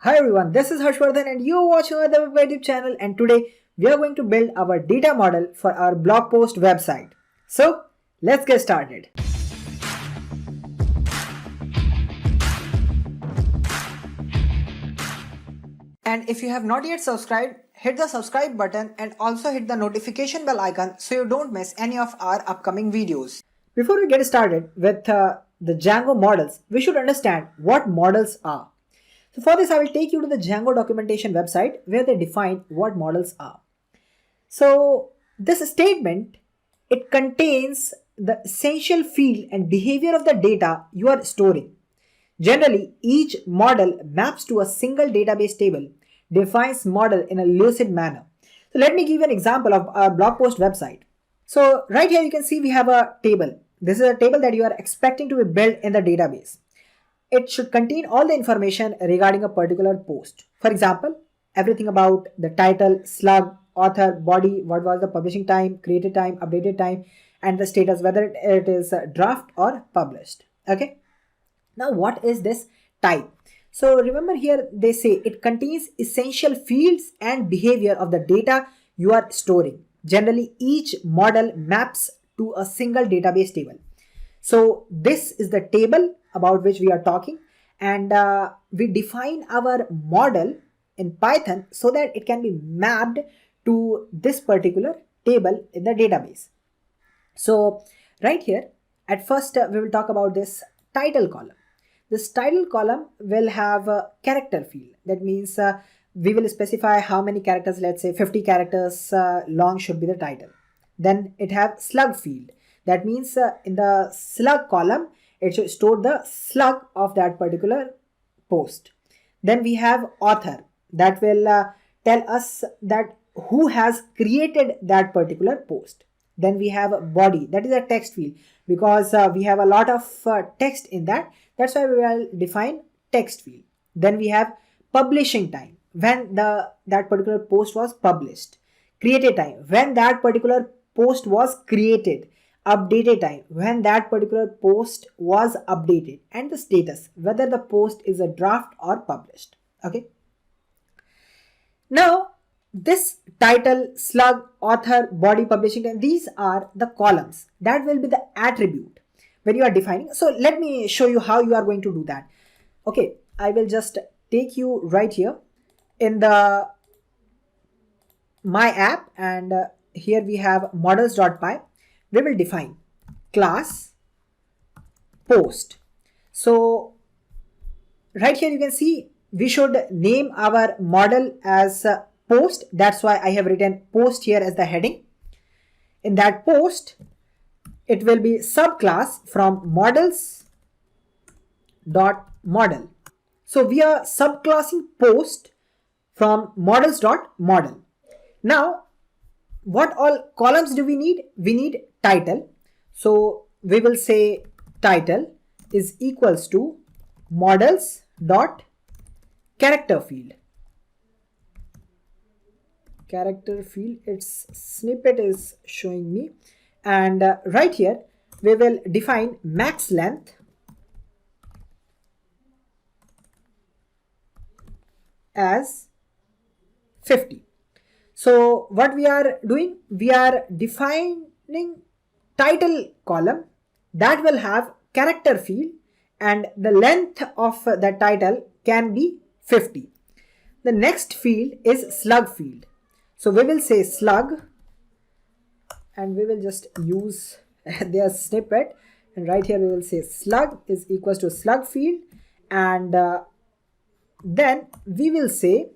Hi everyone, this is Harshvardhan and you're watching our YouTube channel, and today we are going to build our data model for our blog post website. So let's get started. And if you have not yet subscribed, hit the subscribe button and also hit the notification bell icon so you don't miss any of our upcoming videos. Before we get started with the Django models, we should understand what models are. So for this, I will take you to the Django documentation website where they define what models are. So this statement, it contains the essential field and behavior of the data you are storing. Generally, each model maps to a single database table, defines model in a lucid manner. So let me give you an example of our blog post website. So right here you can see we have a table. This is a table that you are expecting to be built in the database. It should contain all the information regarding a particular post. For example, everything about the title, slug, author, body, what was the publishing time, created time, updated time, and the status, whether it is draft or published. Okay. Now, what is this type? So remember here they say it contains essential fields and behavior of the data you are storing. Generally, each model maps to a single database table. So this is the table about which we are talking, and we define our model in Python so that it can be mapped to this particular table in the database. So right here, at first we will talk about this title column. This title column will have a character field. That means we will specify how many characters, let's say 50 characters long should be the title. Then it have slug field. That means in the slug column, it should store the slug of that particular post. Then we have author, that will tell us that who has created that particular post. Then we have body, that is a text field, because we have a lot of text in that. That's why we will define text field. Then we have publishing time, when that particular post was published. Created time, when that particular post was created. Updated time, when that particular post was updated. And the status, whether the post is a draft or published. Okay. Now this title, slug, author, body, publishing time, these are the columns. That will be the attribute when you are defining. So let me show you how you are going to do that. Okay, I will just take you right here in the my app, and here we have models.py. We will define class post. So right here you can see we should name our model as post. That's why I have written post here as the heading. In that post, it will be subclass from models.model. So we are subclassing post from models.model. Now, what all columns do we need? We need title. So we will say title is equals to models.character field. Character field, its snippet is showing me. And right here, we will define max length as 50. So what we are doing, we are defining title column that will have character field, and the length of the title can be 50. The next field is slug field. So we will say slug, and we will just use their snippet, and right here we will say slug is equals to slug field, and then we will say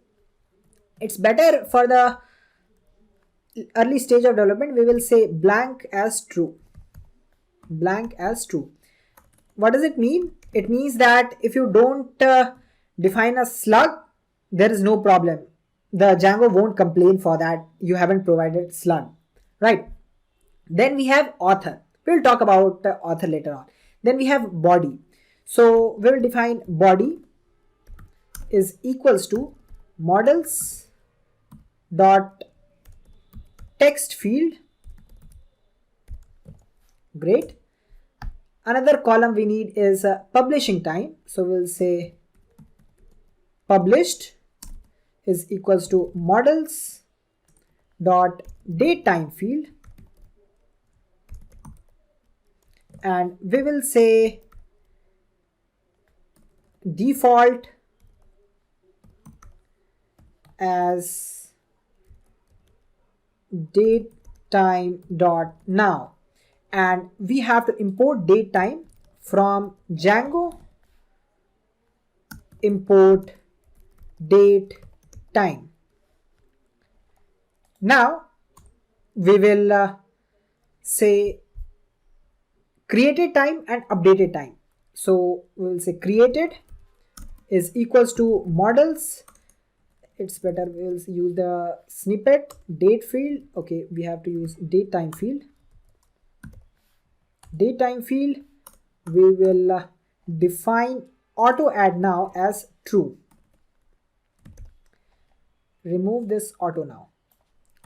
it's better for the early stage of development, we will say blank as true. Blank as true. What does it mean? It means that if you don't define a slug, there is no problem. The Django won't complain for that you haven't provided slug, right? Then we have author. We'll talk about author later on. Then we have body. So we will define body is equals to models dot text field. Great. Another column we need is publishing time. So we'll say published is equals to models dot date time field, and we will say default as date time dot now, and we have to import date time from Django import date time. Now we will say created time and updated time. So we will say created is equals to models. It's better we'll use the snippet date field. Okay, we have to use date time field. Date time field, we will define auto add now as true. Remove this auto now.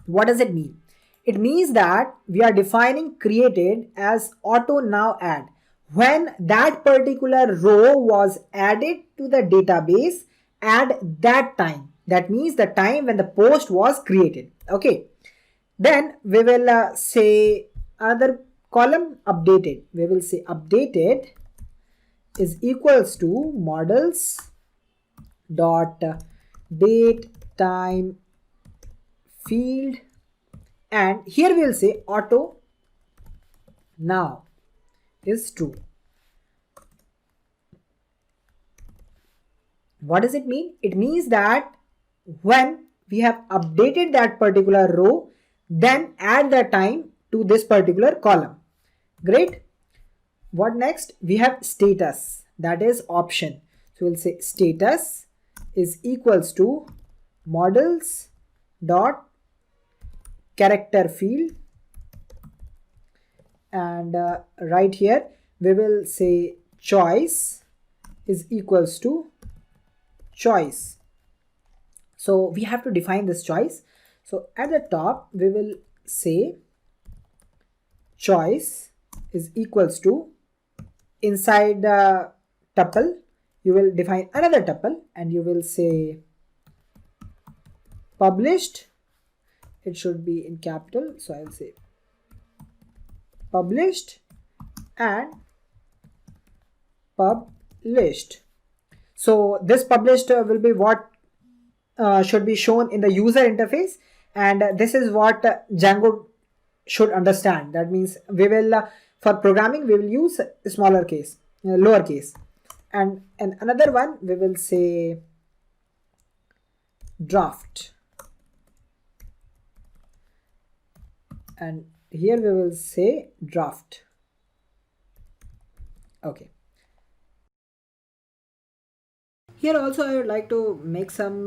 What does it mean? It means that we are defining created as auto now add. When that particular row was added to the database at that time. That means the time when the post was created. Okay. Then we will say another column updated. We will say updated is equals to models dot date time field, and here we will say auto now is true. What does it mean? It means that when we have updated that particular row, then add the time to this particular column. Great. What next? We have status, that is option. So we'll say status is equals to models dot character field, and right here we will say choice is equals to choice. So we have to define this choice. So at the top we will say choice is equals to, inside the tuple you will define another tuple and you will say published. It should be in capital, so I'll say published and published. So this published will be what should be shown in the user interface, and this is what Django should understand. That means we will for programming we will use smaller case, lower case, and another one we will say draft, and here we will say draft. Okay. Here also I would like to make some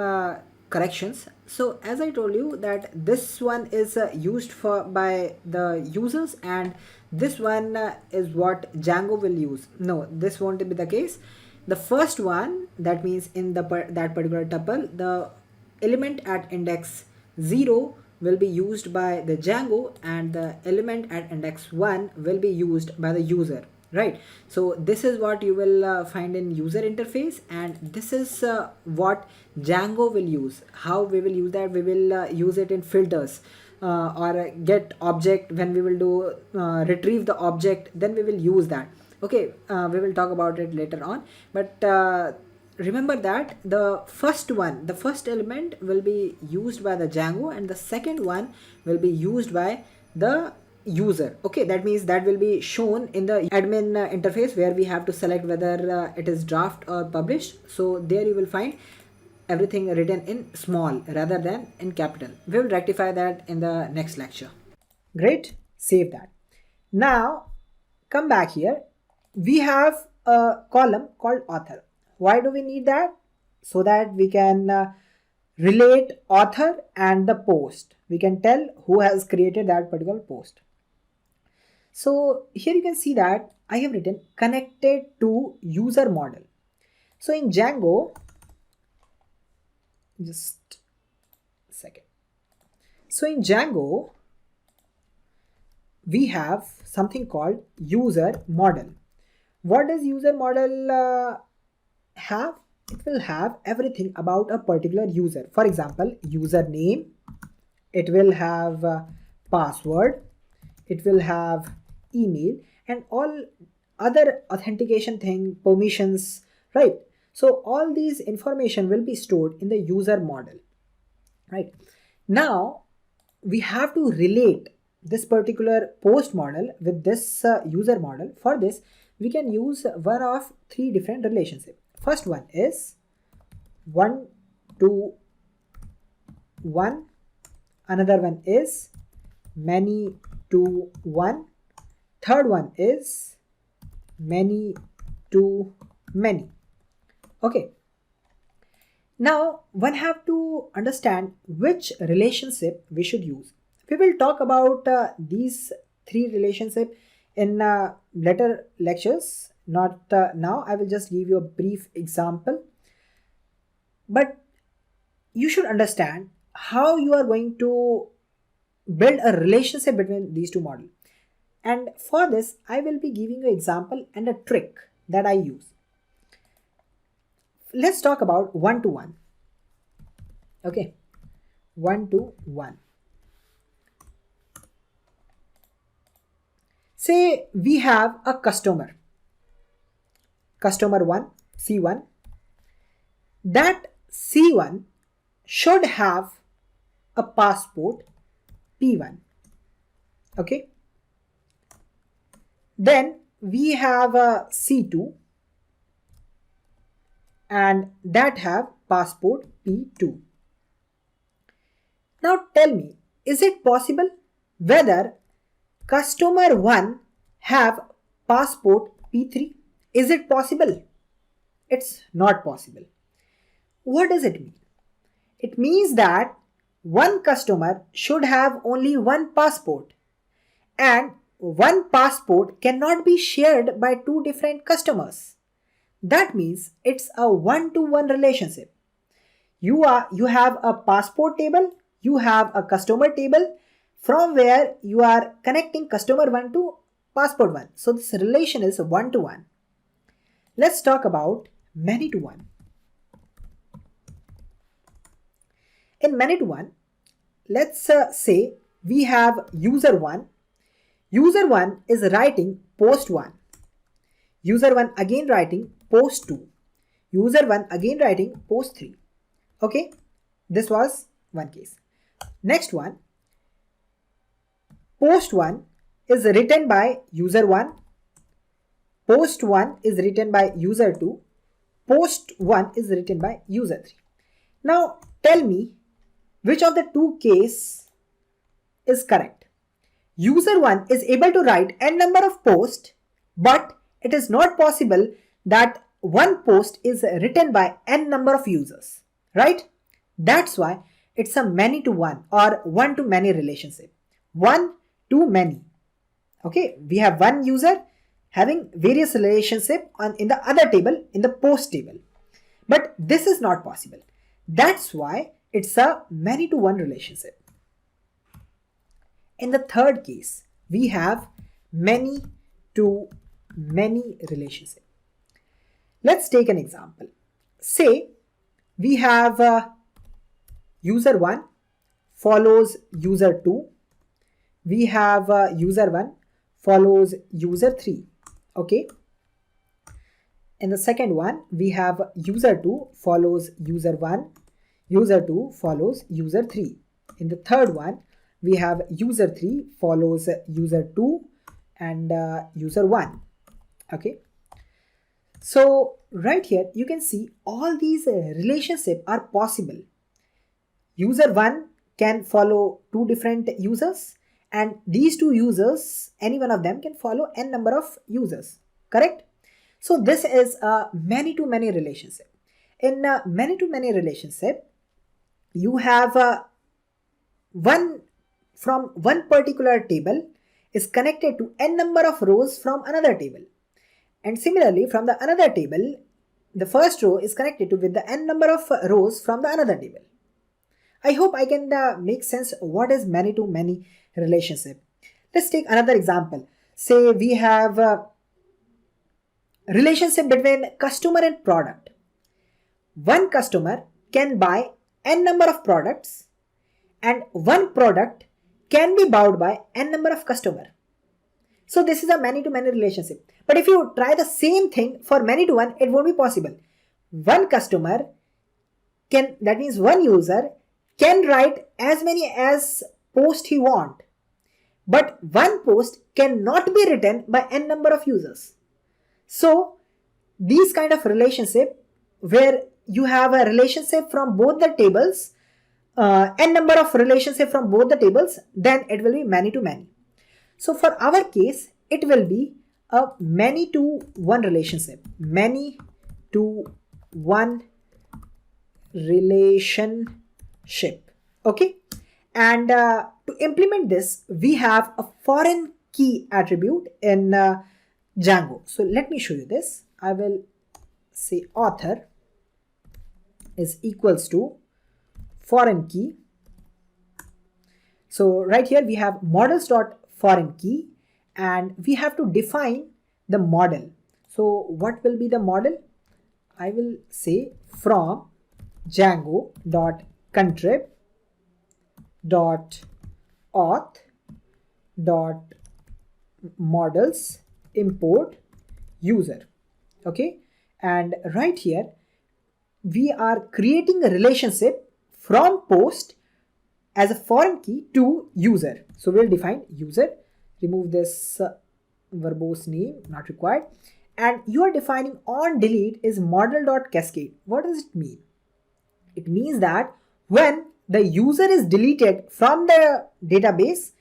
corrections. So as I told you that this one is used by the users and this one is what Django will use. No, this won't be the case. The first one, that means in that particular tuple, the element at index 0 will be used by the Django and the element at index 1 will be used by the user. Right, so this is what you will find in user interface, and this is what Django will use. How we will use that? We will use it in filters or get object. When we will do retrieve the object, then we will use that. Okay, we will talk about it later on, but remember that the first element will be used by the Django and the second one will be used by the user. Okay, that means that will be shown in the admin interface where we have to select whether it is draft or published. So there you will find everything written in small rather than in capital. We will rectify that in the next lecture. Great, save that. Now come back here. We have a column called author. Why do we need that? So that we can relate author and the post. We can tell who has created that particular post. So here you can see that I have written connected to user model. So in Django, just a second. So in Django, we have something called user model. What does user model have? it will have everything about a particular user. For example, username, it will have password, it will have email, and all other authentication thing, permissions, right? So all these information will be stored in the user model, right? Now we have to relate this particular post model with this user model. For this, we can use one of three different relationships. First one is 1 to 1. Another one is many to 1. Third one is many to many. Okay. Now one have to understand which relationship we should use. We will talk about these three relationships in later lectures, not now. I will just give you a brief example. But you should understand how you are going to build a relationship between these two models. And for this, I will be giving you an example and a trick that I use. Let's talk about 1 to 1. Okay, 1 to 1. Say we have a customer 1, C1. That C1 should have a passport P1. Okay. Then we have a C2 and that have passport P2. Now tell me, is it possible whether customer 1 have passport P3? Is it possible? It's not possible. What does it mean? It means that one customer should have only one passport, and one passport cannot be shared by two different customers. That means it's a one-to-one relationship. You have a passport table, you have a customer table from where you are connecting customer 1 to passport 1. So this relation is one-to-one. Let's talk about many to one. In many to one, let's say we have user 1. User 1 is writing post 1. User 1 again writing post 2. User 1 again writing post 3. Okay, this was one case. Next one, post 1 is written by user 1. Post 1 is written by user 2. Post 1 is written by user 3. Now tell me which of the two cases is correct. User 1 is able to write n number of posts, but it is not possible that one post is written by n number of users, right? That's why it's a many to one or one to many relationship. One to many. Okay, we have one user having various relationship in the other table, in the post table. But this is not possible. That's why it's a many to one relationship. In the third case, we have many to many relationship. Let's take an example. Say we have user 1 follows user 2. We have user 1 follows user 3. Okay. In the second one, we have user 2 follows user 1. User 2 follows user 3. In the third one, we have user 3 follows user 2 and user 1. Okay. So right here you can see all these relationships are possible. User 1 can follow two different users, and these two users, any one of them can follow n number of users. Correct? So this is a many to many relationship. In a many to many relationship, you have one from one particular table is connected to n number of rows from another table, and similarly from the another table, the first row is connected to with the n number of rows from the another table. I hope I can make sense what is many to many relationship. Let's take another example. Say we have relationship between customer and product. one customer can buy n number of products and one product can be bought by n number of customer. So this is a many-to-many relationship. But if you try the same thing for many-to-one, it won't be possible. One customer can, that means one user can write as many as post he want. But one post cannot be written by n number of users. So these kind of relationship where you have a relationship from both the tables, n number of relationship from both the tables, then it will be many-to-many. So for our case, it will be a many-to-one relationship. Many-to-one relationship. Okay. And to implement this, we have a foreign key attribute in Django. So let me show you this. I will say author is equals to foreign key. So right here we have models.foreign key and we have to define the model. So what will be the model? I will say from Django.contrib.auth.models import user. Okay, and right here we are creating a relationship from post as a foreign key to user. So we'll define user, remove this verbose name, not required, and you are defining on delete is model.cascade. What does it mean? It means that when the user is deleted from the database,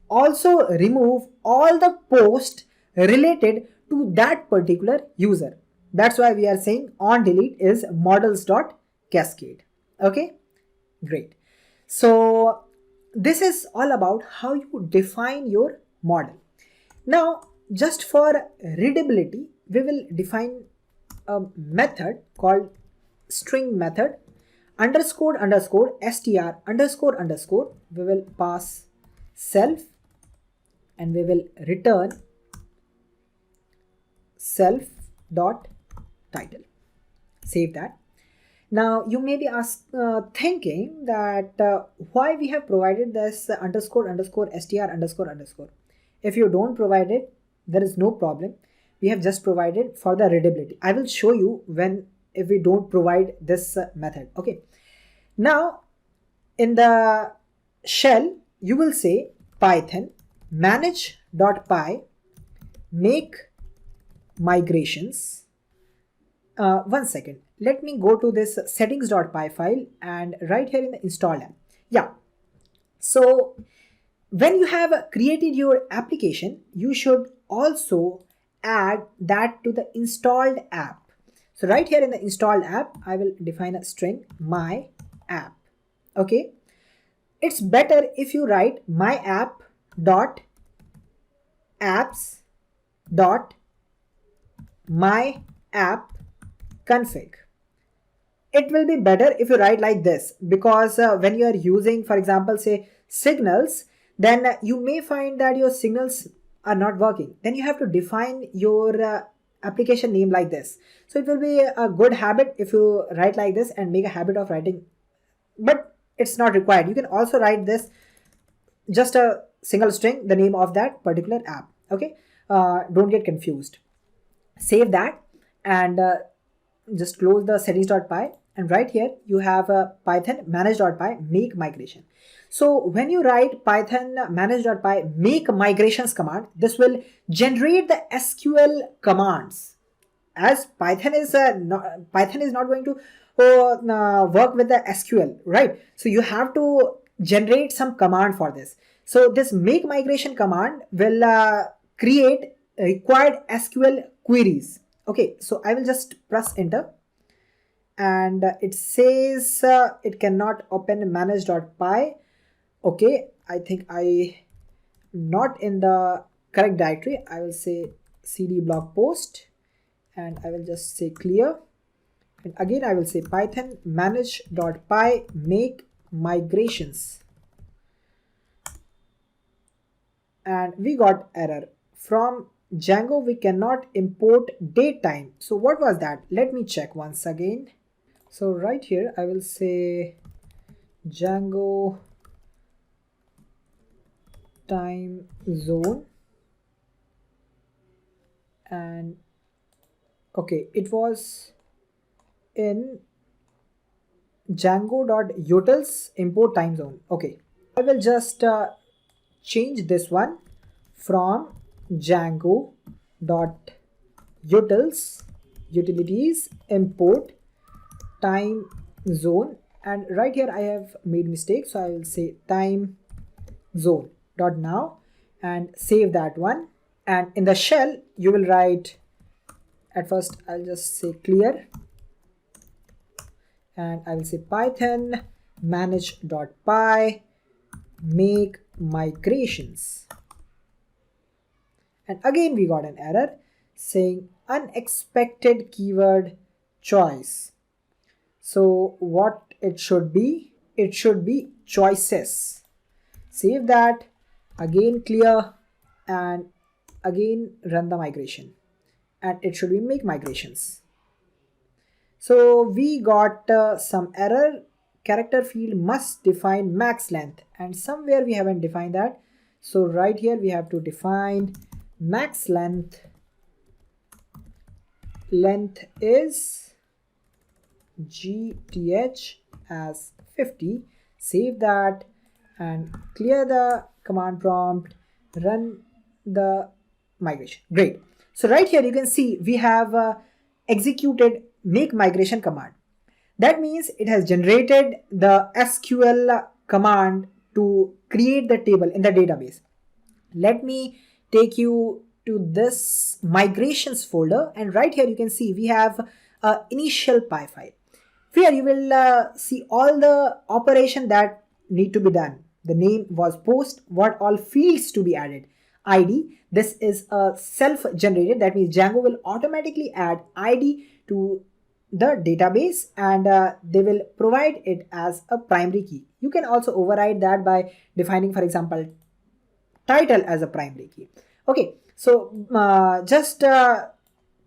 also remove all the posts related to that particular user. That's why we are saying on delete is models.cascade. Okay, great. So this is all about how you define your model. Now, just for readability, we will define a method called string method underscore str underscore. We will pass self and we will return self dot title. Save that. Now you may be thinking that why we have provided this underscore str underscore. If you don't provide it, there is no problem. We have just provided for the readability. I will show you if we don't provide this method. Okay. Now in the shell you will say Python manage.py make migrations. One second. Let me go to this settings.py file and right here in the install app. Yeah. So when you have created your application, you should also add that to the installed app. So right here in the installed app, I will define a string my app. Okay. It's better if you write my app dot apps dot my app config. It will be better if you write like this because when you are using, for example, say signals, then you may find that your signals are not working. Then you have to define your application name like this. So it will be a good habit if you write like this and make a habit of writing, but it's not required. You can also write this just a single string, the name of that particular app. Okay, don't get confused. Save that and just close the settings.py, and right here you have a Python manage.py make migration. So when you write Python manage.py make migrations command, this will generate the SQL commands. As Python is not going to work with the SQL, right? So you have to generate some command for this. So this make migration command will create required SQL queries. Okay, so I will just press enter and it says it cannot open manage.py. Okay, I think I not in the correct directory. I will say cd blog post and I will just say clear, and again I will say Python manage.py make migrations, and we got error from Django we cannot import datetime. So what was that? Let me check once again. So right here I will say Django time zone, and okay, it was in Django.utils import time zone. Okay, I will just change this one from Django.utils utilities import time zone, and right here I have made mistake, so I will say time zone dot now and save that one. And in the shell you will write, at first I'll just say clear, and I will say python manage.py make migrations, and again we got an error saying unexpected keyword choice. So what it should be? It should be choices. Save that, again clear, and again run the migration, and it should be make migrations. So we got some error, character field must define max length, and somewhere we haven't defined that. So right here we have to define max length is gth as 50. Save that and clear the command prompt, run the migration. Great. So right here you can see we have executed make migration command. That means it has generated the SQL command to create the table in the database. Let me take you to this migrations folder, and right here you can see we have initial py file. Here you will see all the operation that need to be done. The name was post, what all fields to be added. ID, this is a self-generated, that means Django will automatically add ID to the database, and they will provide it as a primary key. You can also override that by defining, for example, title as a primary key. Okay, so just to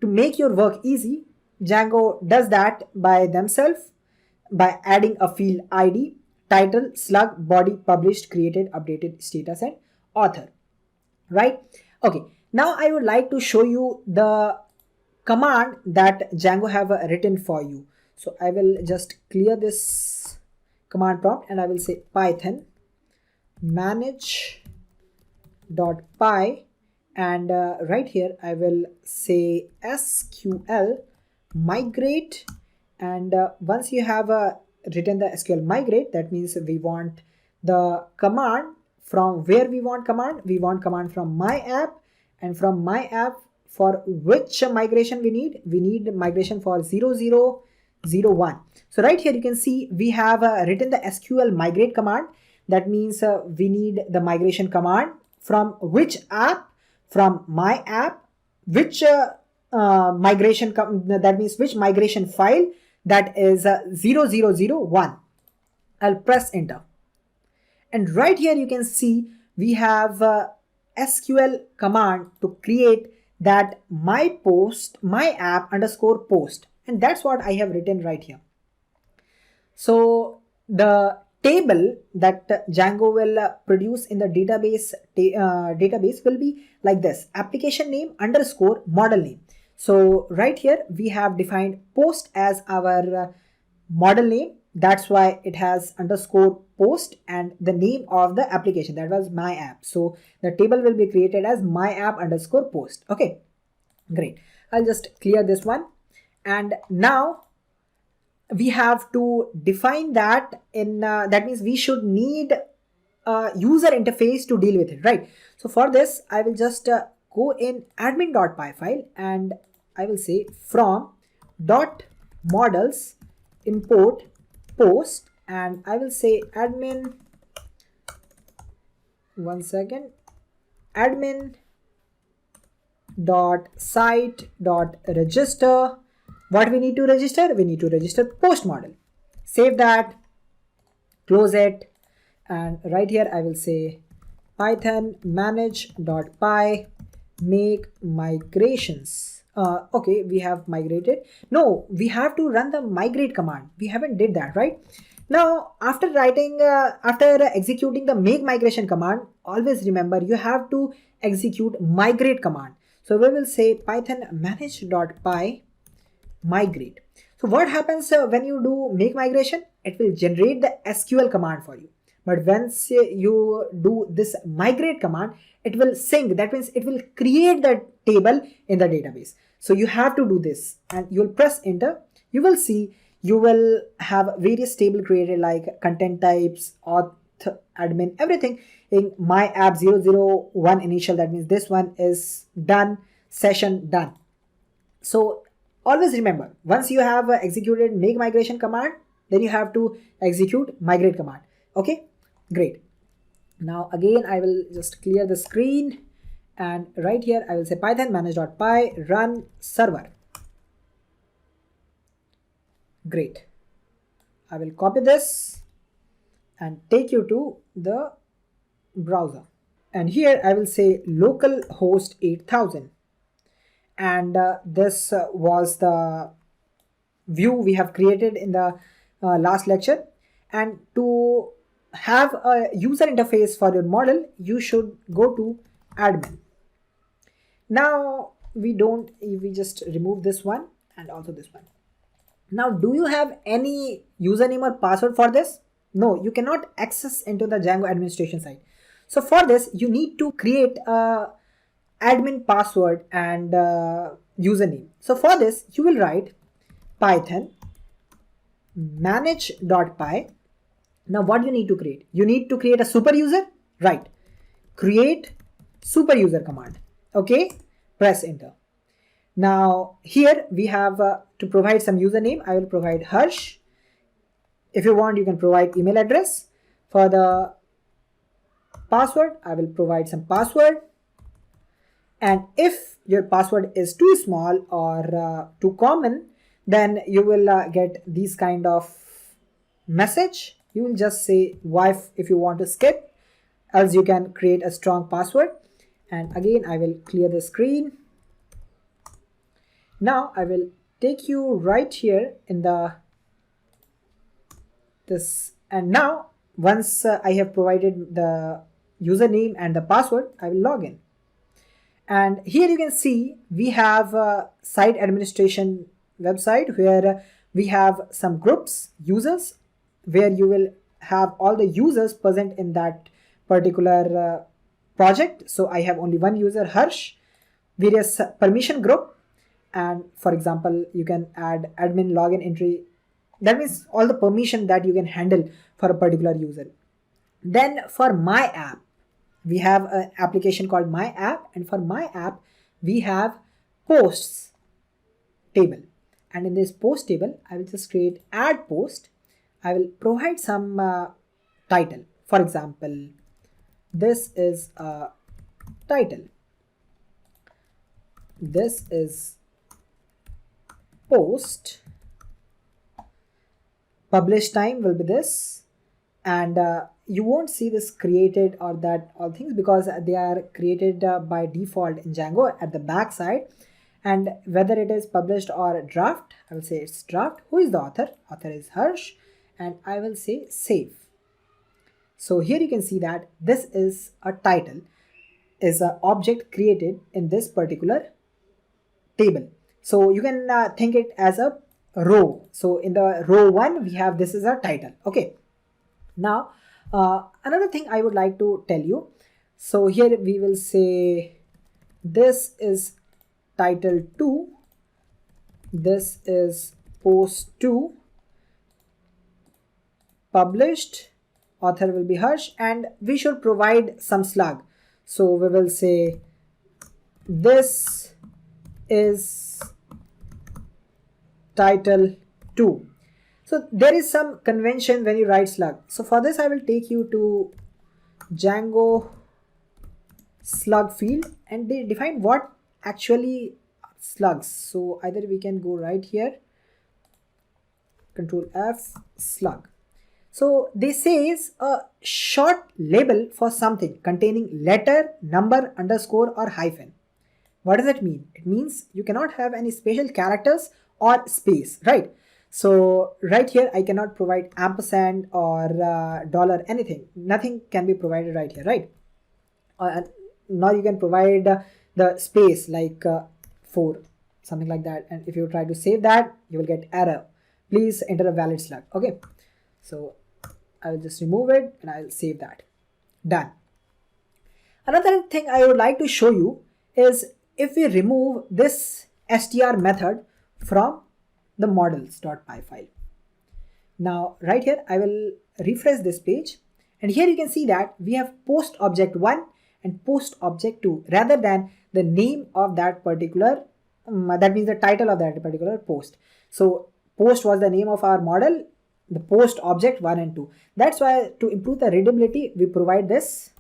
make your work easy, Django does that by themselves by adding a field ID, title, slug, body, published, created, updated, status, and author. Right? Okay, now I would like to show you the command that Django have written for you. So I will just clear this command prompt and I will say python manage.py, and right here I will say SQL migrate, and once you have written the SQL migrate, that means we want the command from where we want command from my app, and from my app for which migration we need migration for 0001. So right here you can see we have written the SQL migrate command. That means we need the migration command from which app, from my app, which migration that means which migration file, that is 0001. I'll press enter, and right here you can see we have SQL command to create that my app underscore post, and that's what I have written right here. So the table that Django will produce in the database will be like this: application name underscore model name. So right here we have defined post as our model name, that's why it has underscore post, and the name of the application, that was my app. So the table will be created as my app underscore post. Okay, great. I'll just clear this one, and now we have to define that in that means we should need a user interface to deal with it, right? So for this I will just go in admin.py file, and I will say from dot models import post, and I will say admin, one second, admin dot site dot register. What we need to register? We need to register post model. Save that, close it, and right here I will say python manage.py make migrations. Okay, we have migrated. No, we have to run the migrate command. We haven't did that, right? Now, after executing the make migration command, always remember you have to execute migrate command. So we will say python manage.py migrate. So what happens when you do make migration? It will generate the SQL command for you. But once you do this migrate command, it will sync. That means it will create the table in the database. So you have to do this and you will press enter. You will see you will have various table created like content types, auth, admin, everything in my app 001 initial. That means this one is done, session done. So always remember, once you have executed make migration command, then you have to execute migrate command. Okay, great. Now again, I will just clear the screen and right here I will say python manage.py run server. Great. I will copy this and take you to the browser. And here I will say localhost 8000. And this was the view we have created in the last lecture. And to have a user interface for your model, you should go to admin. Now we just remove this one and also this one. Now, do you have any username or password for this? No, you cannot access into the Django administration site. So for this, you need to create a admin password and username. So for this, you will write python manage.py. Now what you need to create? You need to create a super user, right? Create super user command. Okay, press enter. Now here we have to provide some username. I will provide Harsh. If you want, you can provide email address. For the password, I will provide some password. And if your password is too small or too common, then you will get these kind of message. You will just say Y if you want to skip, else you can create a strong password. And again, I will clear the screen. Now I will take you right here in this, and now once I have provided the username and the password, I will log in. And here you can see we have a site administration website where we have some groups, users, where you will have all the users present in that particular project. So I have only one user, Harsh, various permission group. And for example, you can add admin login entry. That means all the permission that you can handle for a particular user. Then for my app, we have an application called my app, and for my app we have posts table. And in this post table, I will just create add post. I will provide some title. For example, this is a title. This is post. Publish time will be this, and you won't see this created or that all things because they are created by default in Django at the back side. And whether it is published or draft, I will say it's draft. Who is the author? Author is Harsh, and I will say save. So here you can see that this is a title, is an object created in this particular table. So you can think it as a row. So in the row 1 we have this is a title. Okay, now another thing I would like to tell you. So here we will say this is title 2, this is post 2, published, author will be Harsh, and we should provide some slug. So we will say this is title 2. So there is some convention when you write slug. So for this I will take you to Django slug field, and they define what actually slugs. So either we can go right here, Control F, slug. So this is a short label for something containing letter, number, underscore or hyphen. What does it mean? It means you cannot have any special characters or space, right? So right here, I cannot provide ampersand or dollar anything. Nothing can be provided right here, right? Now you can provide the space like 4, something like that. And if you try to save that, you will get error. Please enter a valid slug. Okay. So I will just remove it and I'll save that. Done. Another thing I would like to show you is if we remove this str method from the models.py file. Now right here I will refresh this page, and here you can see that we have post object 1 and post object 2 rather than the name of that particular that means the title of that particular post. So post was the name of our model, the post object 1 and 2. That's why to improve the readability we provide this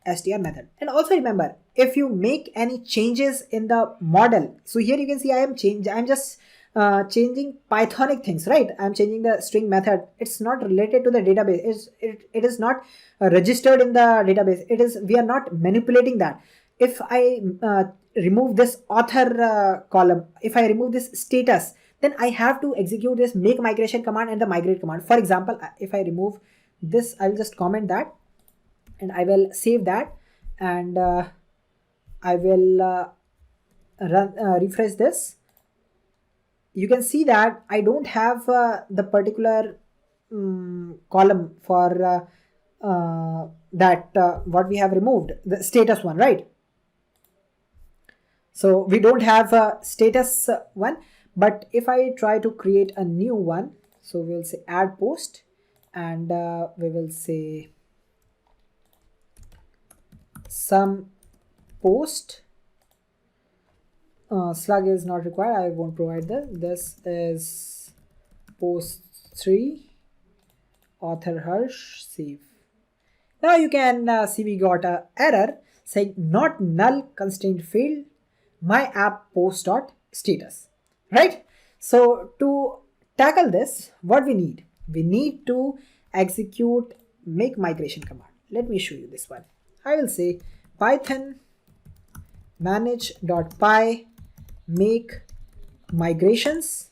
str method. And also remember, if you make any changes in the model, so here you can see I'm just changing Pythonic things, right? I'm changing the string method. It's not related to the database. It is not registered in the database. We are not manipulating that. If I remove this author column, if I remove this status, then I have to execute this make migration command and the migrate command. For example, if I remove this, I'll just comment that and I will save that, and I will refresh this. You can see that I don't have the particular column for what we have removed, the status one, right? So we don't have a status one, but if I try to create a new one, so we'll say add post, and we will say some post. Slug is not required. I won't provide that. This is post 3, author Harsh, save. Now you can see we got a error saying not null constraint field my app post dot status, right? So to tackle this, what we need to execute make migration command. Let me show you this one. I will say python manage.py make migrations.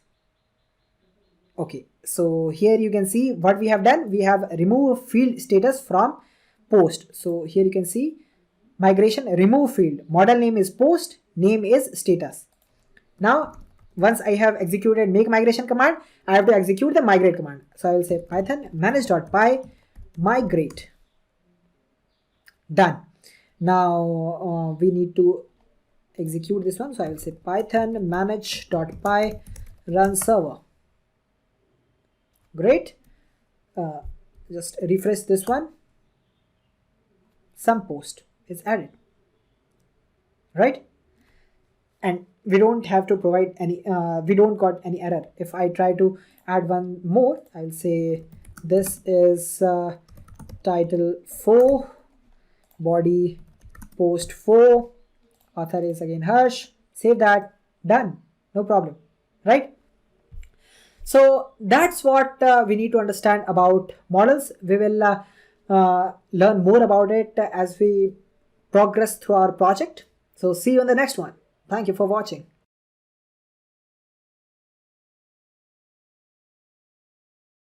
Okay, so here you can see what we have done. We have removed field status from post. So here you can see migration remove field, model name is post, name is status. Now once I have executed make migration command, I have to execute the migrate command. So I will say python manage.py migrate. Done. Now we need to execute this one. So I will say python manage.py run server. Great. Just refresh this one. Some post is added, right? And we don't have to provide any, we don't got any error. If I try to add one more, I'll say this is title 4, body post 4, author is again Harsh, save that, done, no problem, right? So that's what we need to understand about models. We will learn more about it as we progress through our project. So see you in the next one. Thank you for watching.